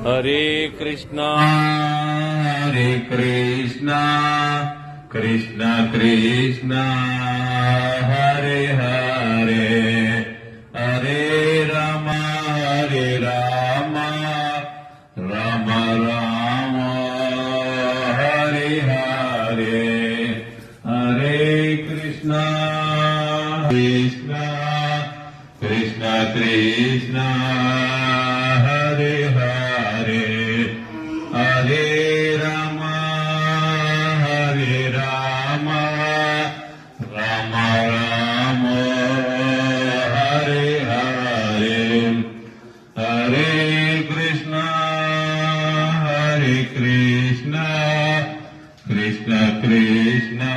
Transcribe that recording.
Hare Krishna Krishna Krishna Hare Hare Hare Ram Ram Ram Hare Hare Hare Krishna Krishna Krishna Krishna Hare Hare Hare Ram Ram Ram Hare Hare Hare Krishna Krishna Krishna Krishna